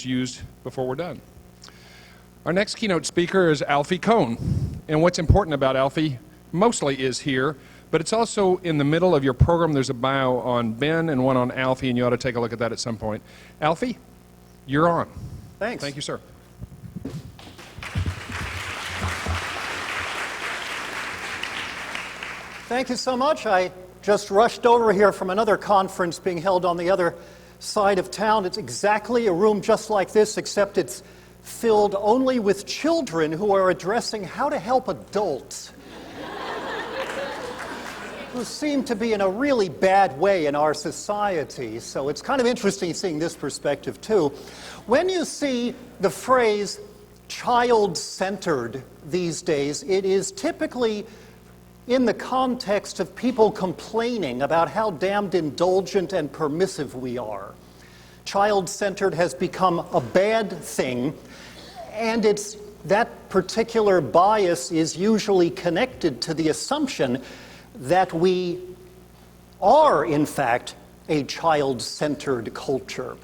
gets used before we're done. Our next keynote speaker is Alfie Kohn. And what's important about Alfie mostly is here, but it's also in the middle of your program. There's a bio on Ben and one on Alfie, and you ought to take a look at that at some point. Alfie, you're on. Thanks. Thank you, sir. Thank you so much. I just rushed over here from another conference being held on the other side of town. It's exactly a room just like this, except it's filled only with children who are addressing how to help adults who seem to be in a really bad way in our society. So it's kind of interesting seeing this perspective too. When you see the phrase child-centered these days, it is typically in the context of people complaining about how damned indulgent and permissive we are. Child-centered has become a bad thing, and that particular bias is usually connected to the assumption that we are, in fact, a child-centered culture.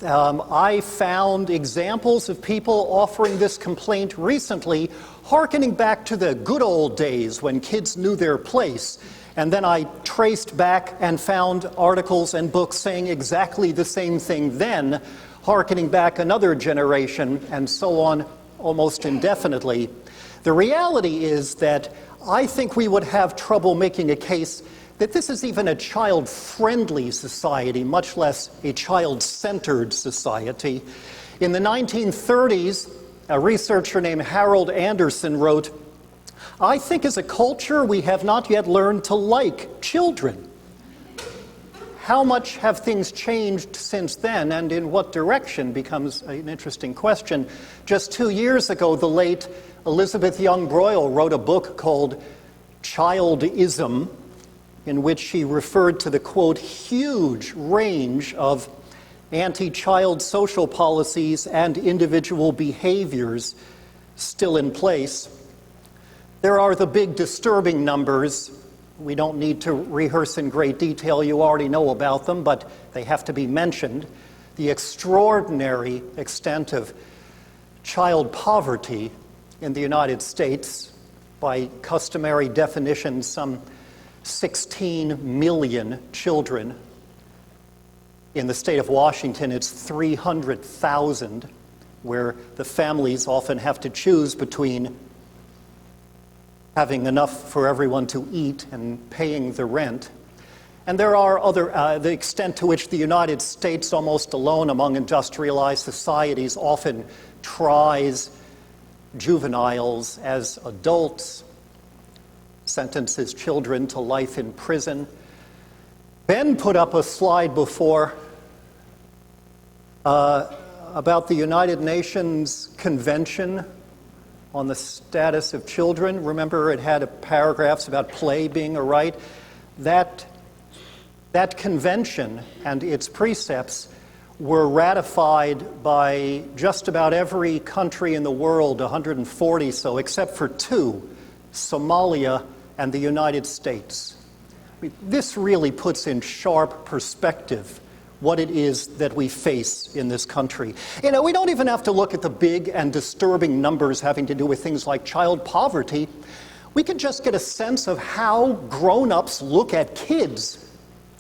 I found examples of people offering this complaint recently, hearkening back to the good old days when kids knew their place. And then I traced back and found articles and books saying exactly the same thing then, hearkening back another generation, and so on almost indefinitely. The reality is that I think we would have trouble making a case that this is even a child-friendly society, much less a child-centered society. In the 1930s, a researcher named Harold Anderson wrote, "I think as a culture we have not yet learned to like children." How much have things changed since then, and in what direction becomes an interesting question. Just 2 years ago, the late Elizabeth Young Broyle wrote a book called Childism, in which she referred to the, quote, huge range of anti-child social policies and individual behaviors still in place. There are the big disturbing numbers. We don't need to rehearse in great detail. You already know about them, but they have to be mentioned. The extraordinary extent of child poverty in the United States, by customary definition, some 16 million children. In the state of Washington, it's 300,000, where the families often have to choose between having enough for everyone to eat and paying the rent. And there are other, the extent to which the United States, almost alone among industrialized societies, often tries juveniles as adults, sentences children to life in prison. Ben put up a slide before about the United Nations Convention on the Status of Children. Remember, it had paragraphs about play being a right. That convention and its precepts were ratified by just about every country in the world, 140 so, except for two, Somalia and the United States. This really puts in sharp perspective what it is that we face in this country. You know, we don't even have to look at the big and disturbing numbers having to do with things like child poverty. We can just get a sense of how grown-ups look at kids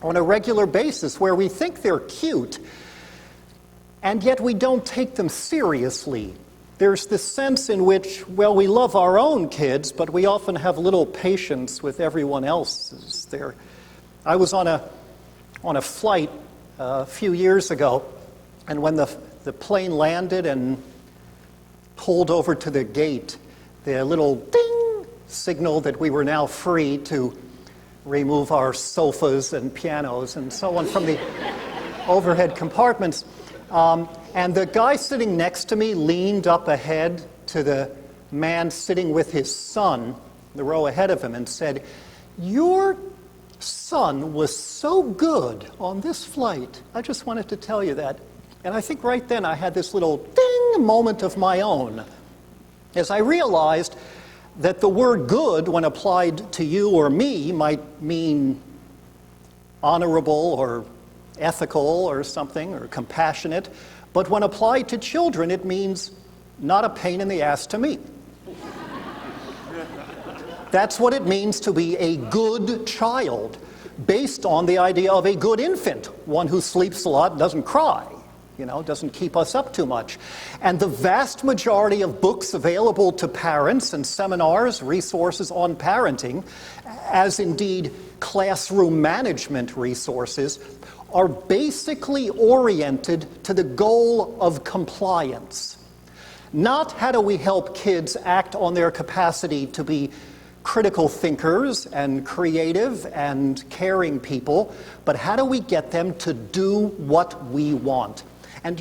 on a regular basis, where we think they're cute, and yet we don't take them seriously. There's this sense in which, well, we love our own kids, but we often have little patience with everyone else's. I was on a flight a few years ago, and when the plane landed and pulled over to the gate, the little ding signaled that we were now free to remove our sofas and pianos and so on from the overhead compartments. And the guy sitting next to me leaned up ahead to the man sitting with his son, the row ahead of him, and said, "Your son was so good on this flight. I just wanted to tell you that." And I think right then I had this little ding moment of my own, as I realized that the word good, when applied to you or me, might mean honorable or ethical or something, or compassionate, But when applied to children, it means not a pain in the ass to me. That's what it means to be a good child, based on the idea of a good infant, one who sleeps a lot and doesn't cry, doesn't keep us up too much. And the vast majority of books available to parents and seminars, resources on parenting, as indeed classroom management resources, are basically oriented to the goal of compliance. Not how do we help kids act on their capacity to be critical thinkers and creative and caring people, but how do we get them to do what we want? And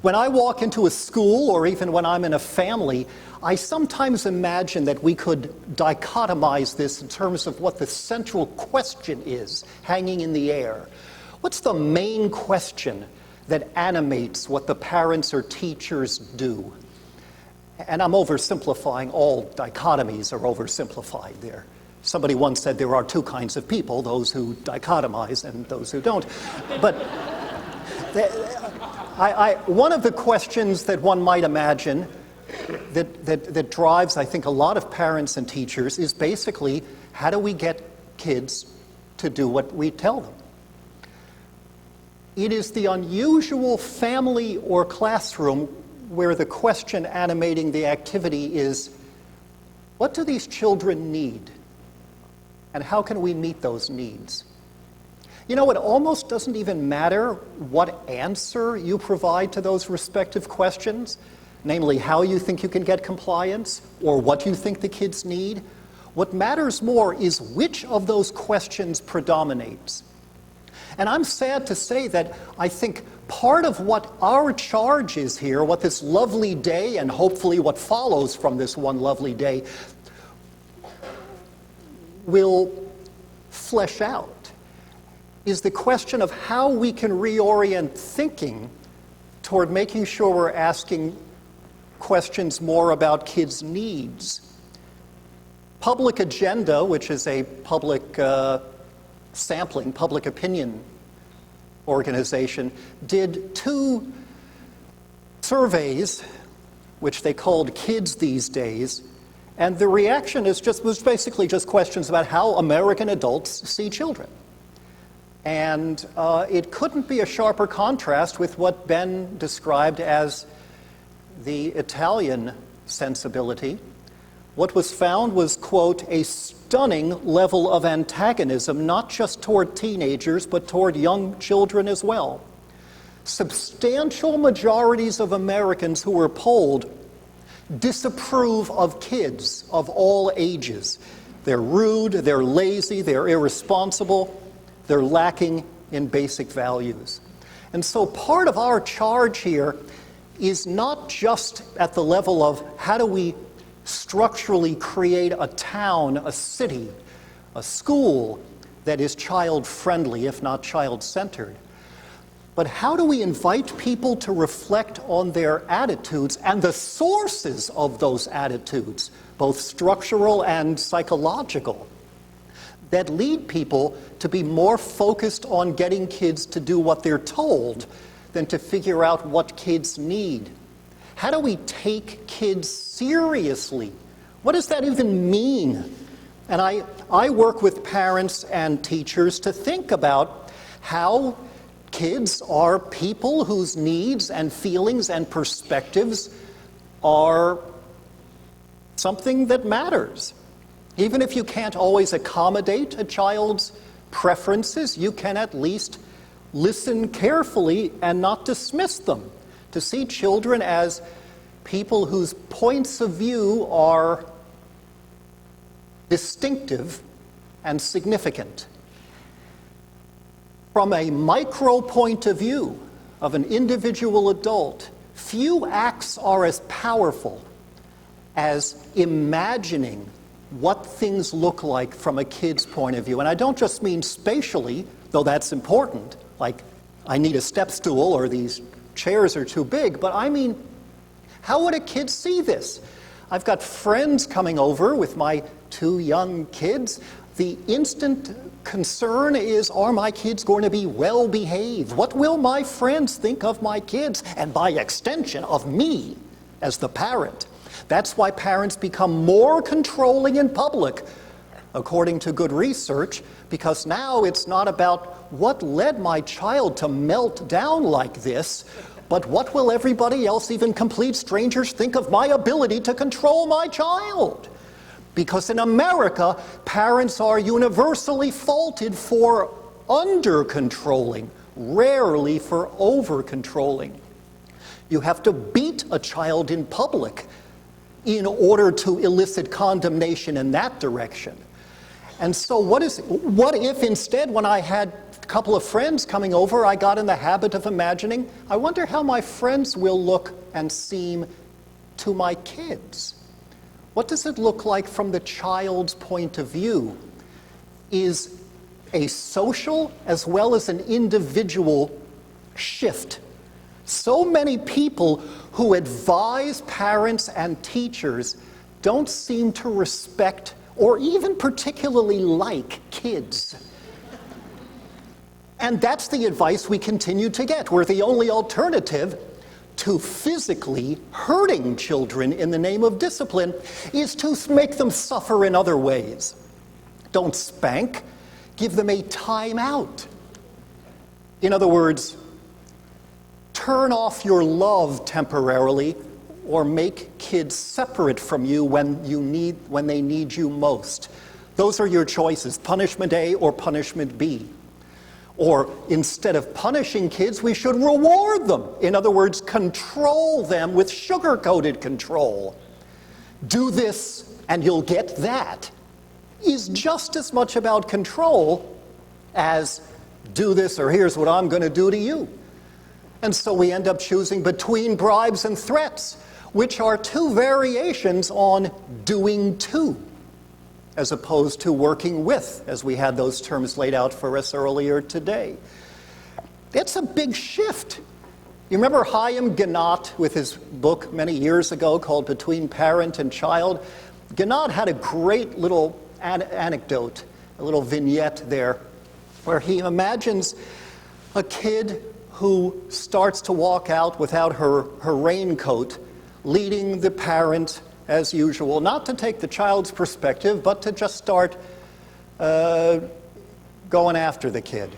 when I walk into a school, or even when I'm in a family, I sometimes imagine that we could dichotomize this in terms of what the central question is hanging in the air. What's the main question that animates what the parents or teachers do? And I'm oversimplifying. All dichotomies are oversimplified there. Somebody once said there are two kinds of people, those who dichotomize and those who don't. But one of the questions that one might imagine that drives, I think, a lot of parents and teachers is basically, how do we get kids to do what we tell them? It is the unusual family or classroom where the question animating the activity is, what do these children need? And how can we meet those needs? It almost doesn't even matter what answer you provide to those respective questions, namely how you think you can get compliance or what you think the kids need. What matters more is which of those questions predominates. And I'm sad to say that I think part of what our charge is here, what this lovely day and hopefully what follows from this one lovely day will flesh out, is the question of how we can reorient thinking toward making sure we're asking questions more about kids' needs. Public Agenda, which is a public sampling, public opinion organization, did 2 surveys, which they called Kids These Days, and the reaction was basically just questions about how American adults see children. And it couldn't be a sharper contrast with what Ben described as the Italian sensibility. What was found was, quote, a stunning level of antagonism, not just toward teenagers, but toward young children as well. Substantial majorities of Americans who were polled disapprove of kids of all ages. They're rude, they're lazy, they're irresponsible, they're lacking in basic values. And so part of our charge here is not just at the level of how do we structurally create a town, a city, a school that is child-friendly, if not child-centered, but how do we invite people to reflect on their attitudes and the sources of those attitudes, both structural and psychological, that lead people to be more focused on getting kids to do what they're told than to figure out what kids need? How do we take kids seriously? What does that even mean? And I work with parents and teachers to think about how kids are people whose needs and feelings and perspectives are something that matters. Even if you can't always accommodate a child's preferences, you can at least listen carefully and not dismiss them. To see children as people whose points of view are distinctive and significant. From a micro point of view of an individual adult, few acts are as powerful as imagining what things look like from a kid's point of view. And I don't just mean spatially, though that's important, like I need a step stool or these chairs are too big, but I mean, how would a kid see this? I've got friends coming over with my 2 young kids. The instant concern is, are my kids going to be well behaved? What will my friends think of my kids? And by extension, of me as the parent. That's why parents become more controlling in public, according to good research, because now it's not about what led my child to melt down like this, but what will everybody else, even complete strangers, think of my ability to control my child? Because in America, parents are universally faulted for under-controlling, rarely for over-controlling. You have to beat a child in public in order to elicit condemnation in that direction. And so what if instead, when I had a couple of friends coming over, I got in the habit of imagining, I wonder how my friends will look and seem to my kids. What does it look like from the child's point of view? Is a social as well as an individual shift. So many people who advise parents and teachers don't seem to respect or even particularly like kids. And that's the advice we continue to get. We're the only alternative to physically hurting children in the name of discipline is to make them suffer in other ways. Don't spank, give them a timeout. In other words, turn off your love temporarily or make kids separate from you when they need you most. Those are your choices, punishment A or punishment B. Or instead of punishing kids, we should reward them. In other words, control them with sugar-coated control. Do this and you'll get that is just as much about control as do this or here's what I'm going to do to you. And so we end up choosing between bribes and threats, which are two variations on doing to, as opposed to working with, as we had those terms laid out for us earlier today. It's a big shift. You remember Chaim Ginott with his book many years ago called Between Parent and Child? Ginott had a great little anecdote, a little vignette there, where he imagines a kid who starts to walk out without her raincoat, leading the parent as usual, not to take the child's perspective, but to just start going after the kid.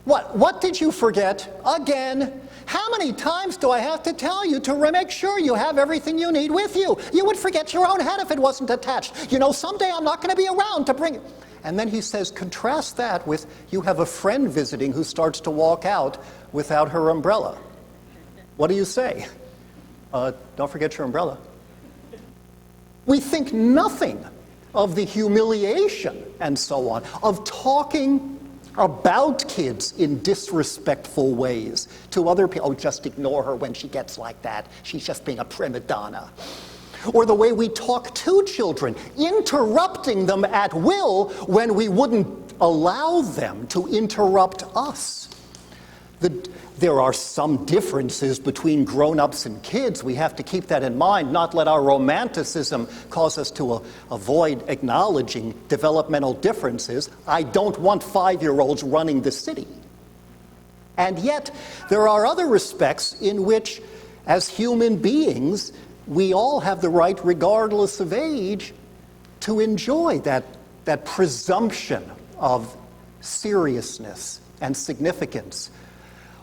What did you forget? Again. How many times do I have to tell you to make sure you have everything you need with you? You would forget your own hat if it wasn't attached. You know, someday I'm not going to be around to bring it. And then he says, contrast that with you have a friend visiting who starts to walk out without her umbrella. What do you say? Don't forget your umbrella. We think nothing of the humiliation and so on, of talking about kids in disrespectful ways to other people. Oh, just ignore her when she gets like that. She's just being a prima donna. Or the way we talk to children, interrupting them at will when we wouldn't allow them to interrupt us. There are some differences between grown-ups and kids. We have to keep that in mind, not let our romanticism cause us to avoid acknowledging developmental differences. I don't want 5-year-olds running the city. And yet, there are other respects in which, as human beings, we all have the right, regardless of age, to enjoy that presumption of seriousness and significance.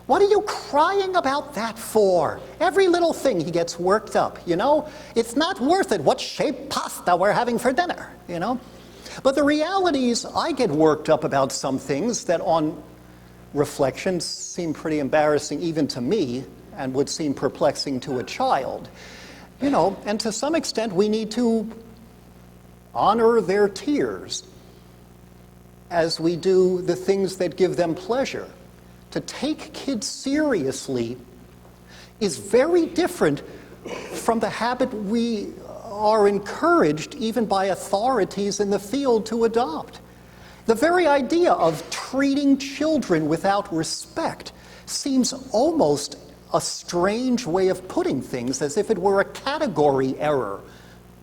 What are you crying about that for? Every little thing he gets worked up, you know? It's not worth it. What shaped pasta we're having for dinner, you know? But the reality is I get worked up about some things that on reflection seem pretty embarrassing even to me and would seem perplexing to a child. You know, and to some extent we need to honor their tears as we do the things that give them pleasure. To take kids seriously is very different from the habit we are encouraged, even by authorities in the field, to adopt. The very idea of treating children without respect seems almost a strange way of putting things, as if it were a category error.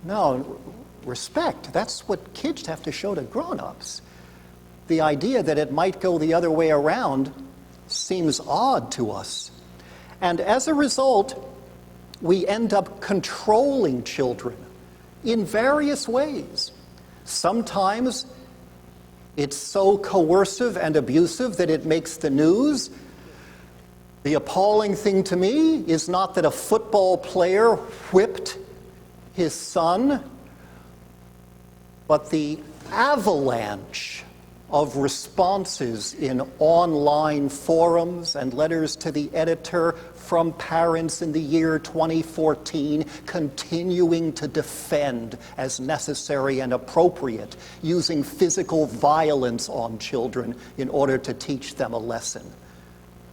No, respect, that's what kids have to show to grown-ups. the idea that it might go the other way around seems odd to us. And as a result, we end up controlling children in various ways. Sometimes it's so coercive and abusive that it makes the news. The appalling thing to me is not that a football player whipped his son, but the avalanche of responses in online forums and letters to the editor from parents in the year 2014 continuing to defend as necessary and appropriate using physical violence on children in order to teach them a lesson.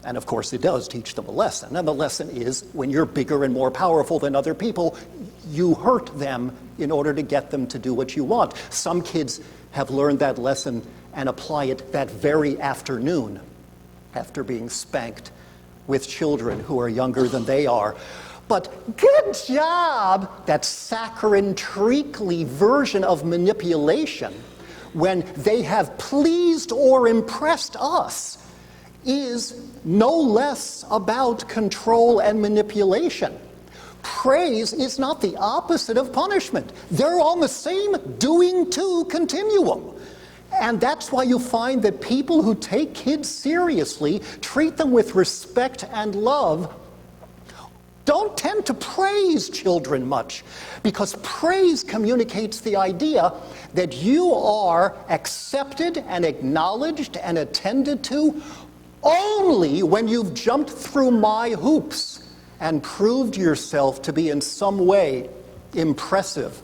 And of course it does teach them a lesson. And the lesson is when you're bigger and more powerful than other people, you hurt them in order to get them to do what you want. Some kids have learned that lesson and apply it that very afternoon after being spanked with children who are younger than they are. But good job, that saccharine, treacly version of manipulation, when they have pleased or impressed us, is no less about control and manipulation. Praise is not the opposite of punishment. They're on the same doing-to continuum. And that's why you find that people who take kids seriously, treat them with respect and love, don't tend to praise children much, because praise communicates the idea that you are accepted and acknowledged and attended to only when you've jumped through my hoops and proved yourself to be in some way impressive.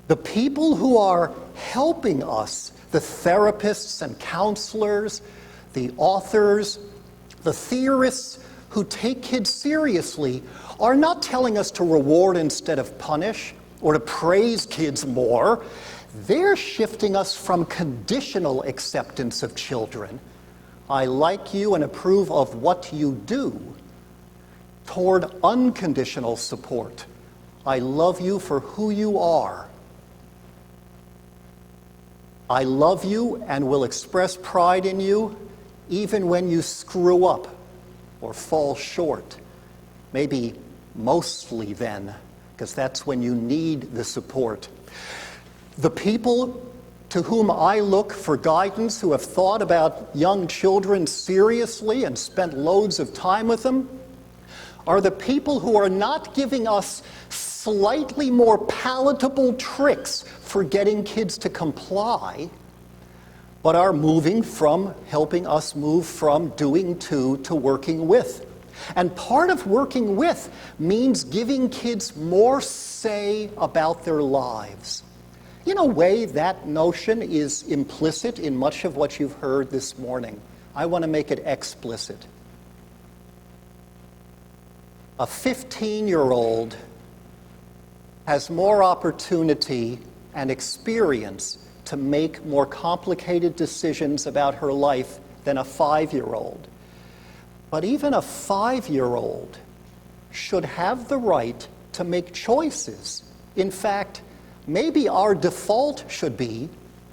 The people who are helping us, the therapists and counselors, the authors, the theorists who take kids seriously, are not telling us to reward instead of punish or to praise kids more. They're shifting us from conditional acceptance of children, I like you and approve of what you do, toward unconditional support. I love you for who you are. I love you and will express pride in you even when you screw up or fall short. Maybe mostly then, because that's when you need the support. The people to whom I look for guidance, who have thought about young children seriously and spent loads of time with them, are the people who are not giving us slightly more palatable tricks for getting kids to comply, but are helping us move from doing to working with. And part of working with means giving kids more say about their lives. In a way, that notion is implicit in much of what you've heard this morning. I want to make it explicit. A 15-year-old has more opportunity and experience to make more complicated decisions about her life than a 5-year-old. But even a 5-year-old should have the right to make choices. In fact, maybe our default should be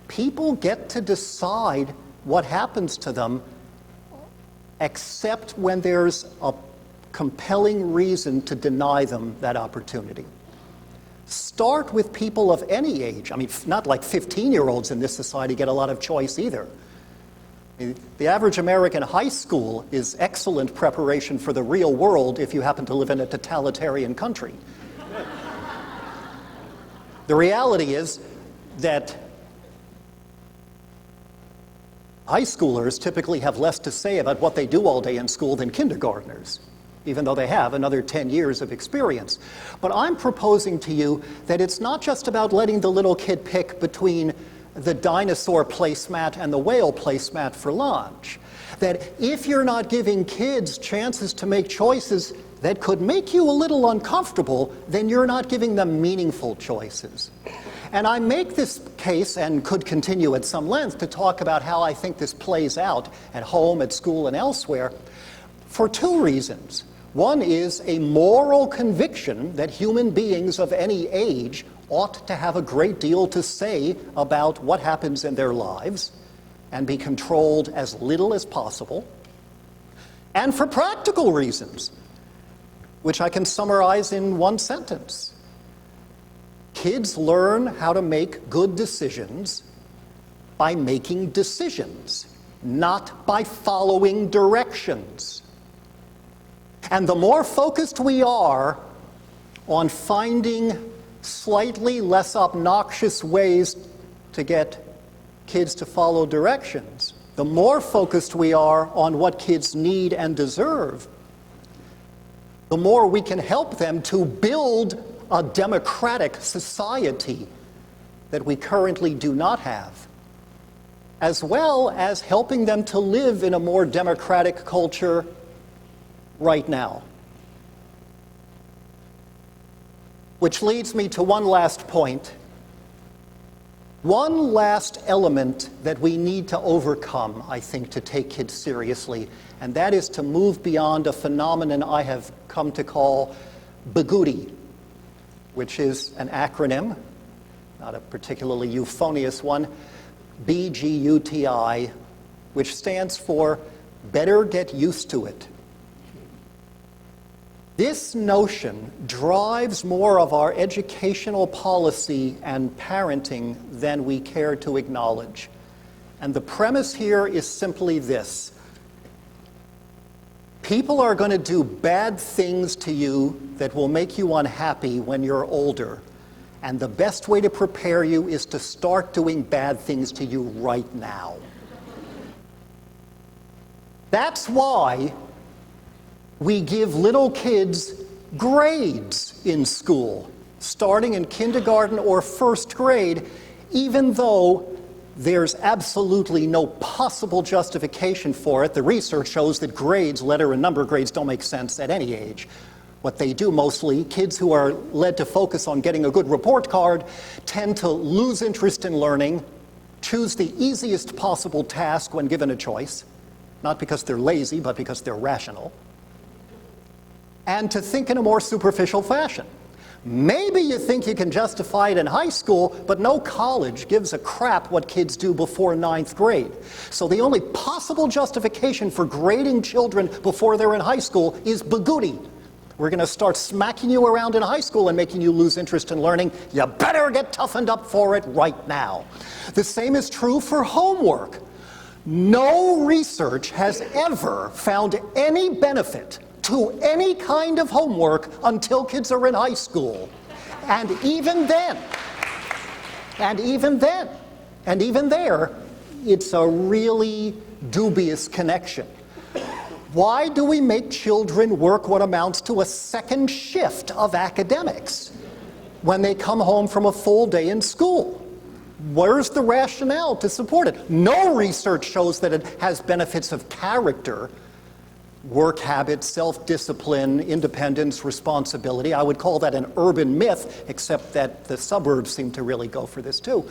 people get to decide what happens to them, except when there's a compelling reason to deny them that opportunity. Start with people of any age. I mean, not like 15-year-olds in this society get a lot of choice either. The average American high school is excellent preparation for the real world if you happen to live in a totalitarian country. The reality is that high schoolers typically have less to say about what they do all day in school than kindergartners, even though they have another 10 years of experience. But I'm proposing to you that it's not just about letting the little kid pick between the dinosaur placemat and the whale placemat for lunch. That if you're not giving kids chances to make choices that could make you a little uncomfortable, then you're not giving them meaningful choices. And I make this case, and could continue at some length, to talk about how I think this plays out at home, at school, and elsewhere, for two reasons. One is a moral conviction that human beings of any age ought to have a great deal to say about what happens in their lives. and be controlled as little as possible, and for practical reasons, which I can summarize in one sentence. Kids learn how to make good decisions by making decisions, not by following directions. And the more focused we are on finding slightly less obnoxious ways to get kids to follow directions, the more focused we are on what kids need and deserve, the more we can help them to build a democratic society that we currently do not have, as well as helping them to live in a more democratic culture right now. Which leads me to one last point. One last element that we need to overcome, I think, to take kids seriously, and that is to move beyond a phenomenon I have come to call BGUTI, which is an acronym, not a particularly euphonious one, BGUTI, which stands for Better Get Used to It. This notion drives more of our educational policy and parenting than we care to acknowledge. And the premise here is simply this. People are going to do bad things to you that will make you unhappy when you're older. And the best way to prepare you is to start doing bad things to you right now. That's why we give little kids grades in school, starting in kindergarten or first grade, even though there's absolutely no possible justification for it. The research shows that grades, letter and number grades, don't make sense at any age. What they do mostly, kids who are led to focus on getting a good report card tend to lose interest in learning, choose the easiest possible task when given a choice, not because they're lazy, but because they're rational, and to think in a more superficial fashion. Maybe you think you can justify it in high school, but no college gives a crap what kids do before 9th grade. So the only possible justification for grading children before they're in high school is BGUTI. We're going to start smacking you around in high school and making you lose interest in learning. You better get toughened up for it right now. The same is true for homework. No research has ever found any benefit to any kind of homework until kids are in high school. And even there, it's a really dubious connection. Why do we make children work what amounts to a second shift of academics when they come home from a full day in school? Where's the rationale to support it? No research shows that it has benefits of character, work habits, self-discipline, independence, responsibility. I would call that an urban myth, except that the suburbs seem to really go for this too.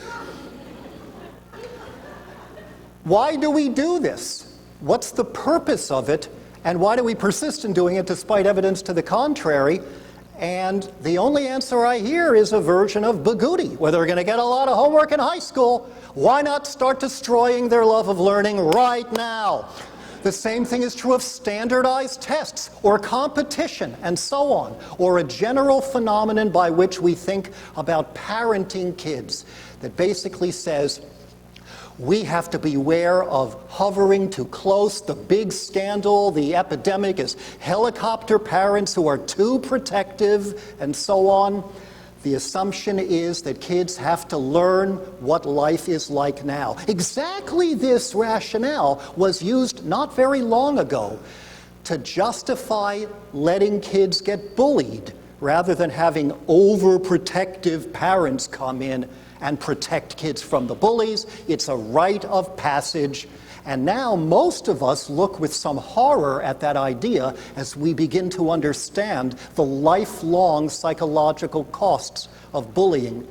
Why do we do this? What's the purpose of it? And why do we persist in doing it despite evidence to the contrary? And the only answer I hear is a version of BGUTI. Where they're going to get a lot of homework in high school, why not start destroying their love of learning right now? The same thing is true of standardized tests or competition and so on, or a general phenomenon by which we think about parenting kids that basically says we have to beware of hovering too close. The big scandal, the epidemic is helicopter parents who are too protective and so on. The assumption is that kids have to learn what life is like now. Exactly this rationale was used not very long ago to justify letting kids get bullied rather than having overprotective parents come in and protect kids from the bullies. It's a rite of passage. And now most of us look with some horror at that idea as we begin to understand the lifelong psychological costs of bullying.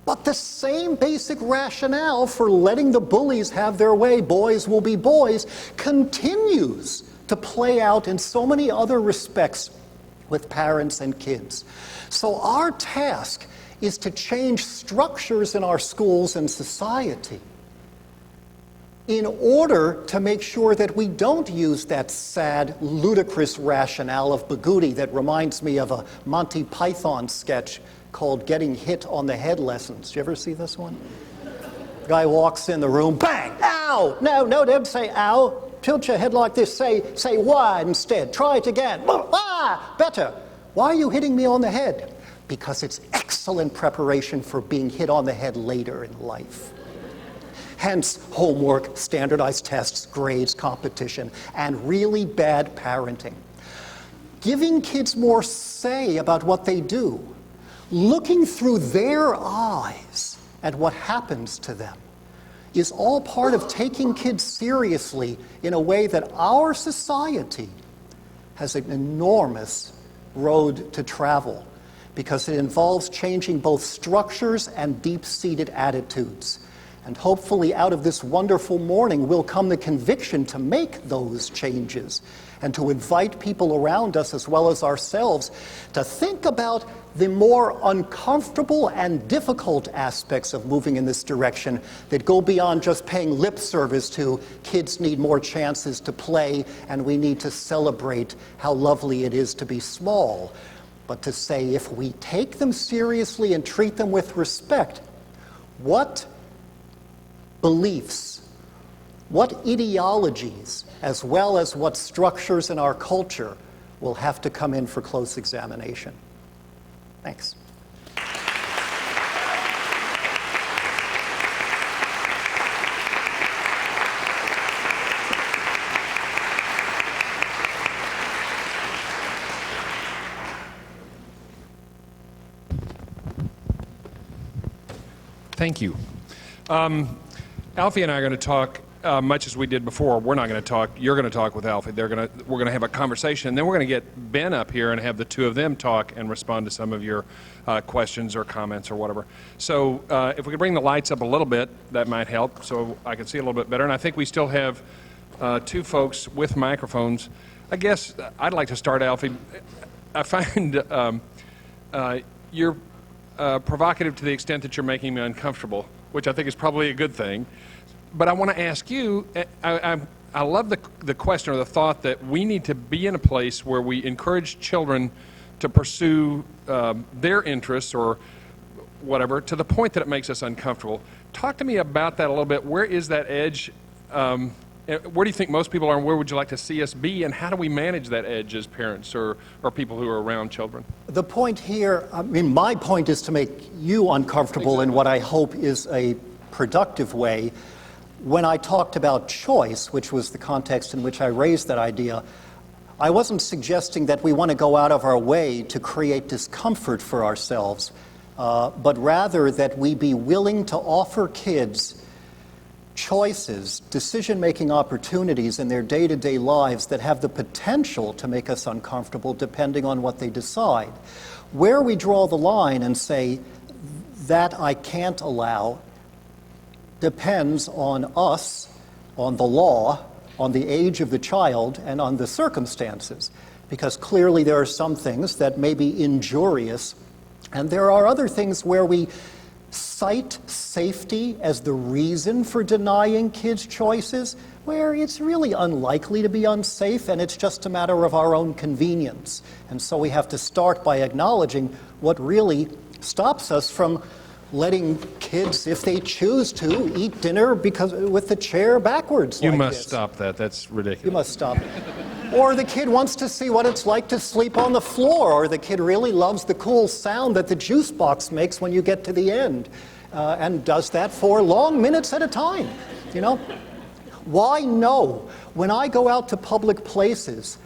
But the same basic rationale for letting the bullies have their way, boys will be boys, continues to play out in so many other respects with parents and kids. So our task is to change structures in our schools and society in order to make sure that we don't use that sad, ludicrous rationale of Bagudi that reminds me of a Monty Python sketch called Getting Hit on the Head Lessons. Did you ever see this one? The guy walks in the room, bang, ow! No, don't say ow. Tilt your head like this, say why instead. Try it again. Ah, better. Why are you hitting me on the head? Because it's excellent preparation for being hit on the head later in life. Hence, homework, standardized tests, grades, competition, and really bad parenting. Giving kids more say about what they do, looking through their eyes at what happens to them, is all part of taking kids seriously in a way that our society has an enormous road to travel, because it involves changing both structures and deep-seated attitudes. And hopefully out of this wonderful morning will come the conviction to make those changes and to invite people around us as well as ourselves to think about the more uncomfortable and difficult aspects of moving in this direction that go beyond just paying lip service to kids need more chances to play and we need to celebrate how lovely it is to be small. But to say if we take them seriously and treat them with respect, what beliefs, what ideologies, as well as what structures in our culture will have to come in for close examination. Thanks. Thank you. Alfie and I are going to talk much as we did before. We're not going to talk. You're going to talk with Alfie. We're going to have a conversation. And then we're going to get Ben up here and have the two of them talk and respond to some of your questions or comments or whatever. So if we could bring the lights up a little bit, that might help so I can see a little bit better. And I think we still have two folks with microphones. I guess I'd like to start, Alfie. I find you're provocative to the extent that you're making me uncomfortable, which I think is probably a good thing. But I want to ask you, I love the question or the thought that we need to be in a place where we encourage children to pursue their interests or whatever to the point that it makes us uncomfortable. Talk to me about that a little bit. Where is that edge? Where do you think most people are, and where would you like to see us be, and how do we manage that edge as parents or people who are around children? The point here, I mean, my point is to make you uncomfortable in what I hope is a productive way. When I talked about choice, which was the context in which I raised that idea, I wasn't suggesting that we want to go out of our way to create discomfort for ourselves, but rather that we be willing to offer kids choices, decision-making opportunities in their day-to-day lives that have the potential to make us uncomfortable depending on what they decide. Where we draw the line and say, that I can't allow, depends on us, on the law, on the age of the child, and on the circumstances. Because clearly there are some things that may be injurious, and there are other things where we cite safety as the reason for denying kids choices, where it's really unlikely to be unsafe, and it's just a matter of our own convenience. And so we have to start by acknowledging what really stops us from letting kids, if they choose to, eat dinner with the chair backwards. You must stop that. That's ridiculous. You must stop it. Or the kid wants to see what it's like to sleep on the floor, or the kid really loves the cool sound that the juice box makes when you get to the end, and does that for long minutes at a time, you know? Why no? When I go out to public places,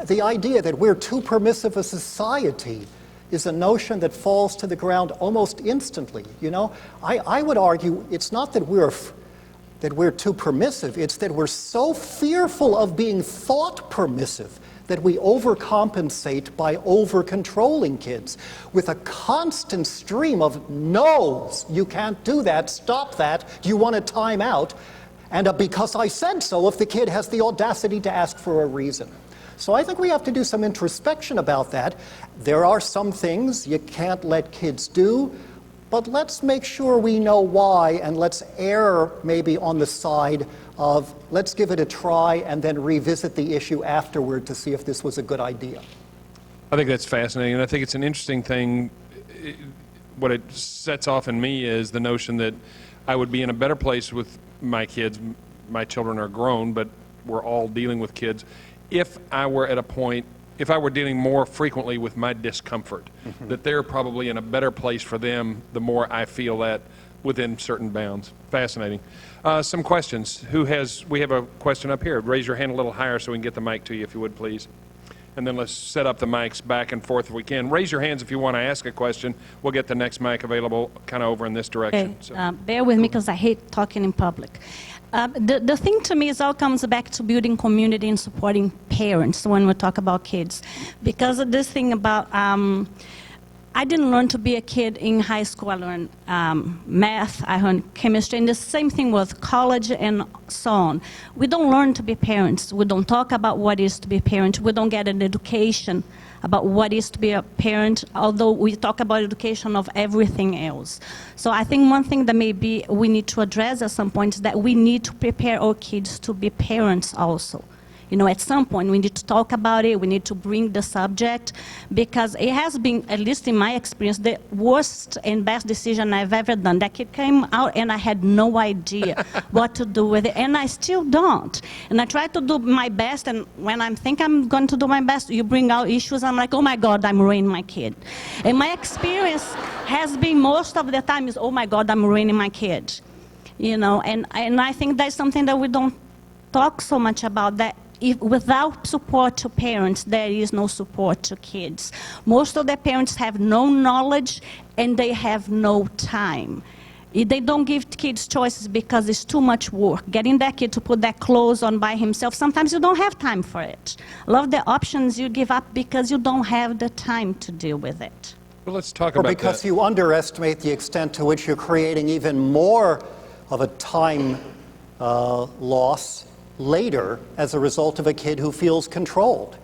the idea that we're too permissive a society is a notion that falls to the ground almost instantly, you know? I would argue it's not that we're too permissive, it's that we're so fearful of being thought permissive that we overcompensate by over-controlling kids with a constant stream of no's. You can't do that, stop that, do you want a time out? And because I said so, if the kid has the audacity to ask for a reason. So I think we have to do some introspection about that. There are some things you can't let kids do, but let's make sure we know why, and let's err maybe on the side of let's give it a try and then revisit the issue afterward to see if this was a good idea. I think that's fascinating, and I think it's an interesting thing. What it sets off in me is the notion that I would be in a better place with my kids. My children are grown, but we're all dealing with kids. If I were at a point, if I were dealing more frequently with my discomfort, that they're probably in a better place for them the more I feel that within certain bounds. Fascinating. Some questions. We have a question up here. Raise your hand a little higher so we can get the mic to you, if you would, please. And then let's set up the mics back and forth if we can. Raise your hands if you want to ask a question. We'll get the next mic available kind of over in this direction. Okay. So. Bear with me because I hate talking in public. The thing to me is all comes back to building community and supporting parents when we talk about kids. Because of this thing about, I didn't learn to be a kid in high school. I learned math, I learned chemistry, and the same thing with college and so on. We don't learn to be parents. We don't talk about what it is to be a parent. We don't get an education about what it is to be a parent, although we talk about education of everything else. So I think one thing that maybe we need to address at some point is that we need to prepare our kids to be parents also. You know, at some point we need to talk about it, we need to bring the subject, because it has been, at least in my experience, the worst and best decision I've ever done. That kid came out and I had no idea what to do with it, and I still don't. And I try to do my best, and when I think I'm going to do my best, you bring out issues, I'm like, oh my God, I'm ruining my kid. And my experience has been most of the time is, oh my God, I'm ruining my kid. You know, and I think that's something that we don't talk so much about, that without support to parents, there is no support to kids. Most of the parents have no knowledge and they have no time. They don't give kids choices because it's too much work. Getting that kid to put their clothes on by himself, sometimes you don't have time for it. A lot of the options you give up because you don't have the time to deal with it. Well, let's talk Or about because that. you underestimate the extent to which you're creating even more of a time loss later as a result of a kid who feels controlled.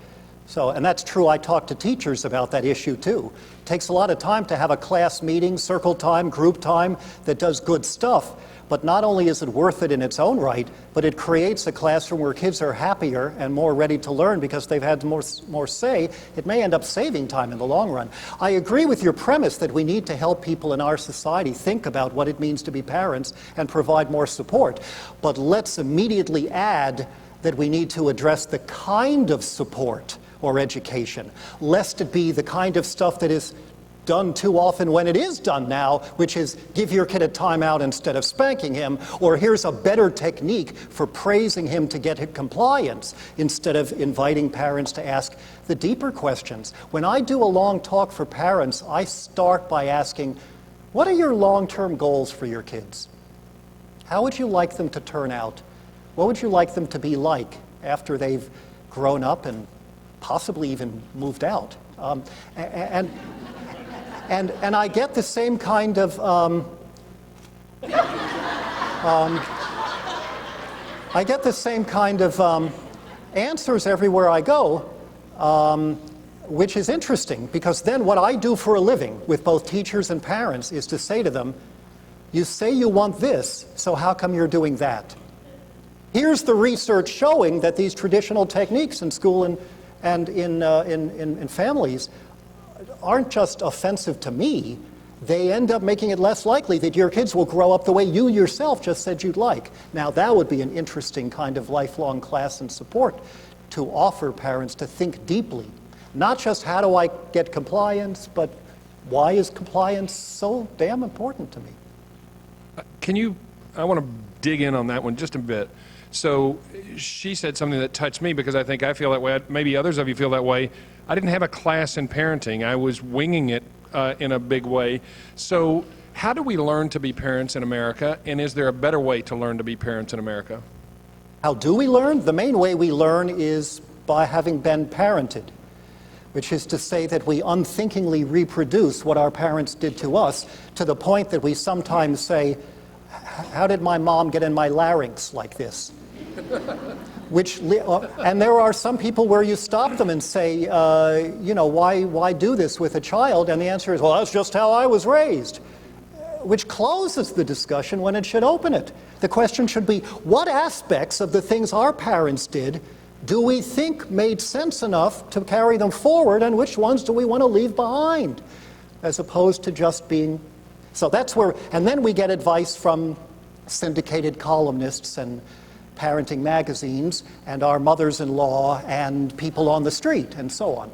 So, and that's true, I talk to teachers about that issue too. It takes a lot of time to have a class meeting, circle time, group time that does good stuff, but not only is it worth it in its own right, but it creates a classroom where kids are happier and more ready to learn because they've had more say. It may end up saving time in the long run. I agree with your premise that we need to help people in our society think about what it means to be parents and provide more support. But let's immediately add that we need to address the kind of support or education, lest it be the kind of stuff that is done too often when it is done now, which is give your kid a timeout instead of spanking him, or here's a better technique for praising him to get compliance, instead of inviting parents to ask the deeper questions. When I do a long talk for parents, I start by asking, what are your long-term goals for your kids? How would you like them to turn out? What would you like them to be like after they've grown up and possibly even moved out? And I get the same kind of answers everywhere I go, which is interesting, because then what I do for a living with both teachers and parents is to say to them, you say you want this, so how come you're doing that? Here's the research showing that these traditional techniques in school and in families aren't just offensive to me, they end up making it less likely that your kids will grow up the way you yourself just said you'd like. Now, that would be an interesting kind of lifelong class and support to offer parents to think deeply. Not just how do I get compliance, but why is compliance so damn important to me? I want to dig in on that one just a bit. So she said something that touched me because I think I feel that way. Maybe others of you feel that way. I didn't have a class in parenting. I was winging it in a big way. So how do we learn to be parents in America, and is there a better way to learn to be parents in America? How do we learn? The main way we learn is by having been parented, which is to say that we unthinkingly reproduce what our parents did to us, to the point that we sometimes say, how did my mom get in my larynx like this? And there are some people where you stop them and say, why do this with a child? And the answer is, well, that's just how I was raised. which closes the discussion when it should open it. The question should be, what aspects of the things our parents did do we think made sense enough to carry them forward, and which ones do we want to leave behind, as opposed to just being... So that's where, and then we get advice from syndicated columnists and parenting magazines and our mothers-in-law and people on the street and so on.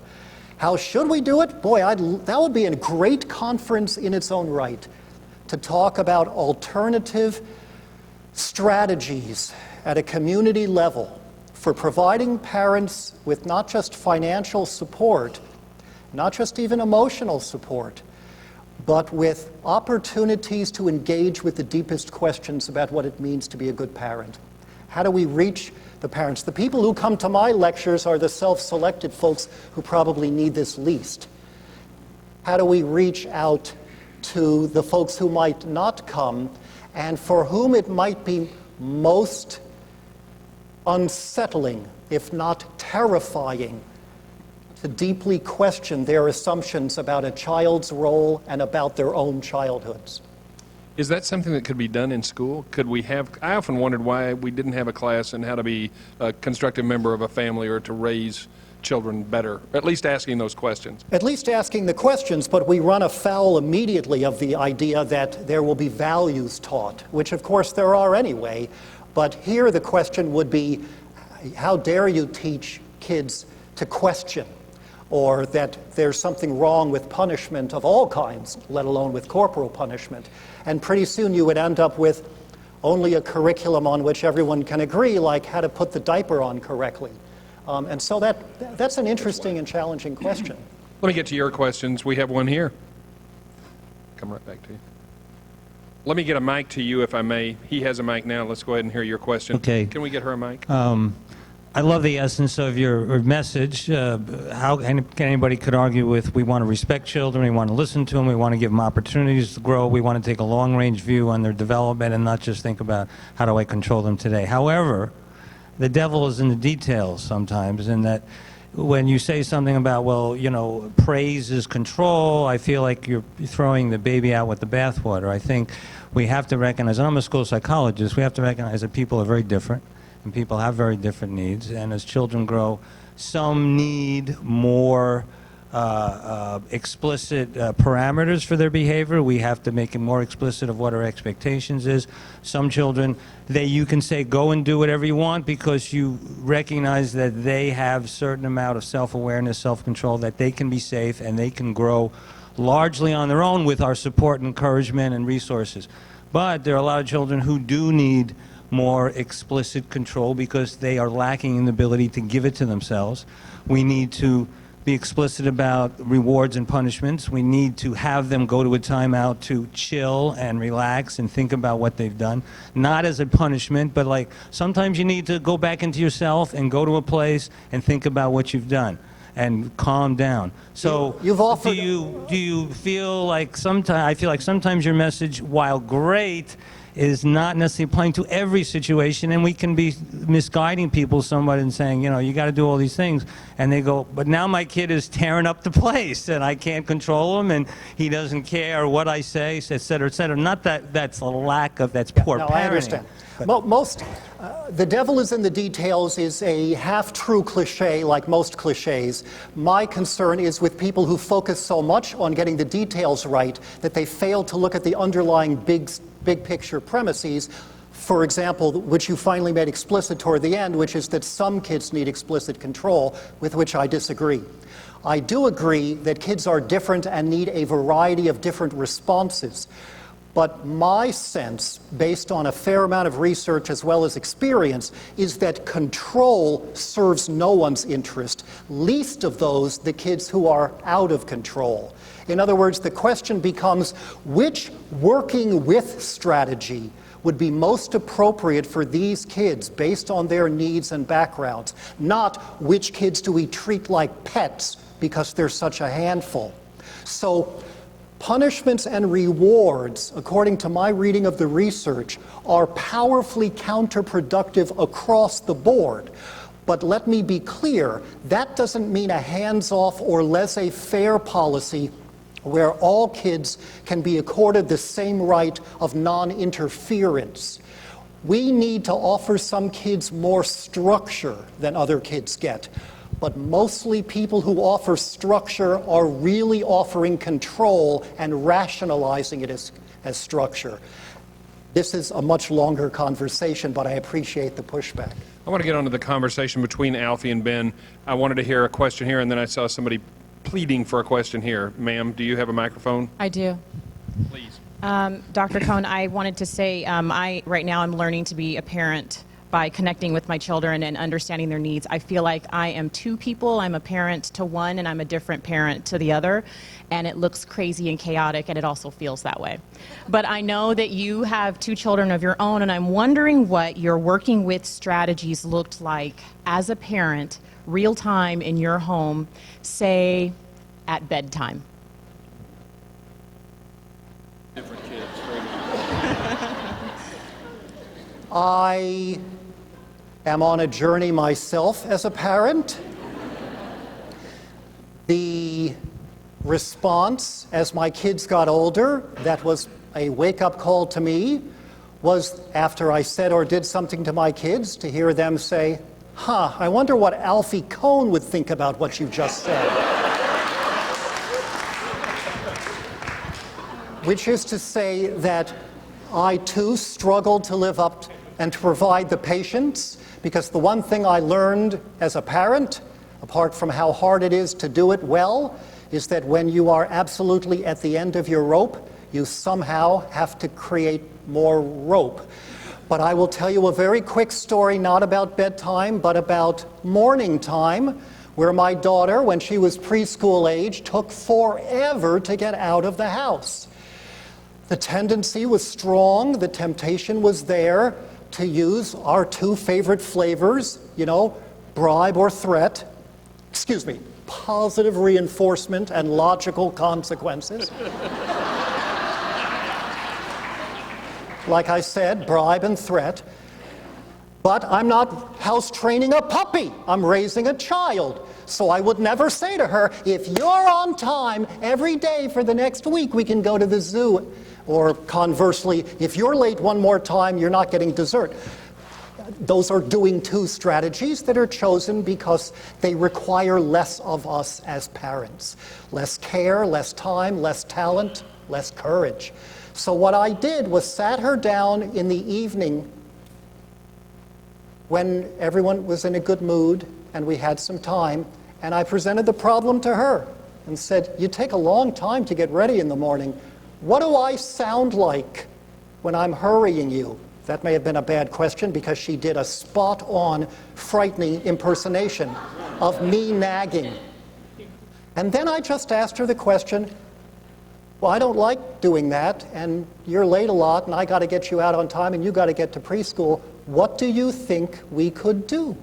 How should we do it? Boy, that would be a great conference in its own right, to talk about alternative strategies at a community level for providing parents with not just financial support, not just even emotional support, but with opportunities to engage with the deepest questions about what it means to be a good parent. How do we reach the parents? The people who come to my lectures are the self-selected folks who probably need this least. How do we reach out to the folks who might not come and for whom it might be most unsettling, if not terrifying, to deeply question their assumptions about a child's role and about their own childhoods? Is that something that could be done in school? Could we have, I often wondered why we didn't have a class on how to be a constructive member of a family or to raise children better, at least asking those questions. At least asking the questions, but we run afoul immediately of the idea that there will be values taught, which of course there are anyway. But here the question would be, how dare you teach kids to question, or that there's something wrong with punishment of all kinds, let alone with corporal punishment. And pretty soon you would end up with only a curriculum on which everyone can agree, like how to put the diaper on correctly. And so that's an interesting and challenging question. Let me get to your questions. We have one here. Come right back to you. Let me get a mic to you, if I may. He has a mic now. Let's go ahead and hear your question. Okay. Can we get her a mic? I love the essence of your message. How anybody could argue with, we want to respect children, we want to listen to them, we want to give them opportunities to grow, we want to take a long-range view on their development and not just think about how do I control them today. However, the devil is in the details sometimes, in that when you say something about, well, you know, praise is control, I feel like you're throwing the baby out with the bathwater. I think we have to recognize, and I'm a school psychologist, we have to recognize that people are very different. And people have very different needs, and as children grow, some need more explicit parameters for their behavior. We have to make it more explicit of what our expectations is. Some children, you can say, go and do whatever you want, because you recognize that they have a certain amount of self-awareness, self-control, that they can be safe and they can grow largely on their own with our support and encouragement and resources. But there are a lot of children who do need more explicit control because they are lacking in the ability to give it to themselves. We need to be explicit about rewards and punishments. We need to have them go to a timeout to chill and relax and think about what they've done. Not as a punishment, but like sometimes you need to go back into yourself and go to a place and think about what you've done and calm down. So do you feel like I feel like sometimes your message, while great, is not necessarily applying to every situation, and we can be misguiding people somewhat and saying, you know, you got to do all these things, and they go, but now my kid is tearing up the place and I can't control him and he doesn't care what I say, et cetera, et cetera. Not that that's a lack of, that's poor parenting. I understand. The devil is in the details is a half-true cliche, like most cliches. My concern is with people who focus so much on getting the details right that they fail to look at the underlying big picture premises, for example, which you finally made explicit toward the end, which is that some kids need explicit control, with which I disagree. I do agree that kids are different and need a variety of different responses. But my sense, based on a fair amount of research as well as experience, is that control serves no one's interest, least of those the kids who are out of control. In other words, the question becomes, which working with strategy would be most appropriate for these kids based on their needs and backgrounds, not which kids do we treat like pets because they're such a handful. So punishments and rewards, according to my reading of the research, are powerfully counterproductive across the board. But let me be clear, that doesn't mean a hands-off or laissez-faire policy where all kids can be accorded the same right of non-interference. We need to offer some kids more structure than other kids get, but mostly people who offer structure are really offering control and rationalizing it as structure. This is a much longer conversation, but I appreciate the pushback. I want to get onto the conversation between Alfie and Ben. I wanted to hear a question here, and then I saw somebody pleading for a question here. Ma'am, do you have a microphone? I do. Please. Dr. Kohn, I wanted to say right now I'm learning to be a parent by connecting with my children and understanding their needs. I feel like I am two people. I'm a parent to one and I'm a different parent to the other. And it looks crazy and chaotic and it also feels that way. But I know that you have two children of your own and I'm wondering what your working with strategies looked like as a parent, real time in your home, say at bedtime. Different kids. I am on a journey myself as a parent. The response as my kids got older, that was a wake-up call to me, was after I said or did something to my kids, to hear them say, I wonder what Alfie Kohn would think about what you just said. Which is to say that I too struggled to live up and to provide the patience, because the one thing I learned as a parent, apart from how hard it is to do it well, is that when you are absolutely at the end of your rope, you somehow have to create more rope. But I will tell you a very quick story, not about bedtime, but about morning time, where my daughter, when she was preschool age, took forever to get out of the house. The tendency was strong, the temptation was there to use our two favorite flavors, bribe or threat, positive reinforcement and logical consequences. Like I said, bribe and threat. But I'm not house training a puppy, I'm raising a child. So I would never say to her, if you're on time every day for the next week, we can go to the zoo. Or conversely, if you're late one more time, you're not getting dessert. Those are doing two strategies that are chosen because they require less of us as parents. Less care, less time, less talent, less courage. So what I did was sat her down in the evening when everyone was in a good mood and we had some time, and I presented the problem to her and said, you take a long time to get ready in the morning. What do I sound like when I'm hurrying you? That may have been a bad question because she did a spot-on, frightening impersonation of me nagging. And then I just asked her the question, well, I don't like doing that, and you're late a lot, and I got to get you out on time, and you got to get to preschool. What do you think we could do?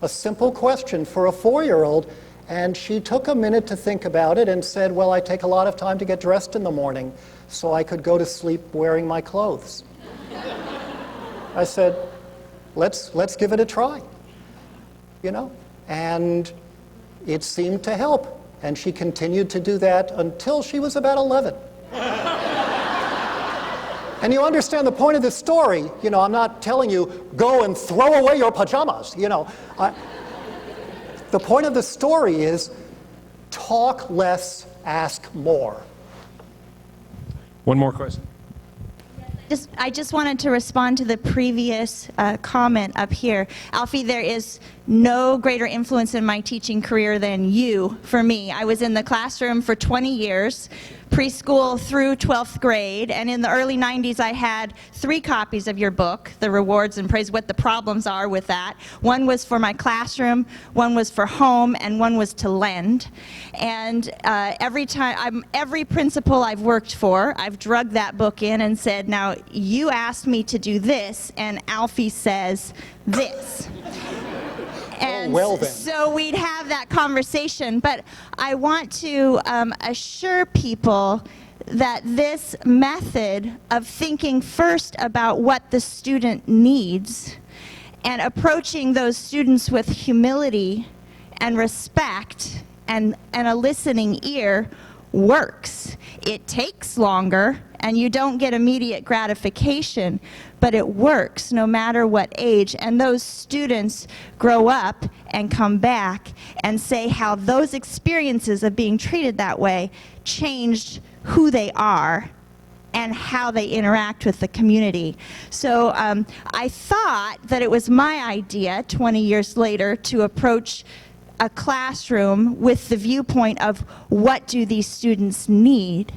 A simple question for a 4-year-old. And she took a minute to think about it and said, well, I take a lot of time to get dressed in the morning, so I could go to sleep wearing my clothes. I said, let's give it a try, and it seemed to help. And she continued to do that until she was about 11. And you understand the point of this story. I'm not telling you, go and throw away your pajamas, The point of the story is talk less, ask more. One more question. I just wanted to respond to the previous comment up here. Alfie, there is no greater influence in my teaching career than you for me. I was in the classroom for 20 years, preschool through 12th grade, and in the early 90s I had 3 copies of your book, The Rewards and Praise, what the problems are with that. One was for my classroom, one was for home, and one was to lend. And every principal I've worked for, I've drugged that book in and said, now you asked me to do this, and Alfie says this. And well then. so we'd have that conversation. But I want to assure people that this method of thinking first about what the student needs and approaching those students with humility and respect and a listening ear works. It takes longer and you don't get immediate gratification, but it works no matter what age. And those students grow up and come back and say how those experiences of being treated that way changed who they are and how they interact with the community. So I thought that it was my idea 20 years later to approach a classroom with the viewpoint of what do these students need.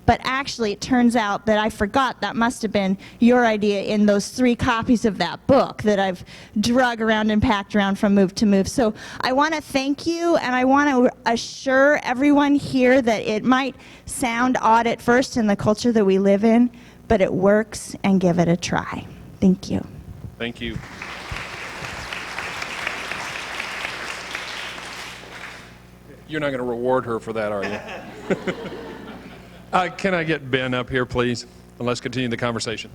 But actually, it turns out that I forgot that must have been your idea in those 3 copies of that book that I've drug around and packed around from move to move. So I want to thank you, and I want to assure everyone here that it might sound odd at first in the culture that we live in, but it works, and give it a try. Thank you. Thank you. You're not going to reward her for that, are you? Can I get Ben up here, please? And let's continue the conversation.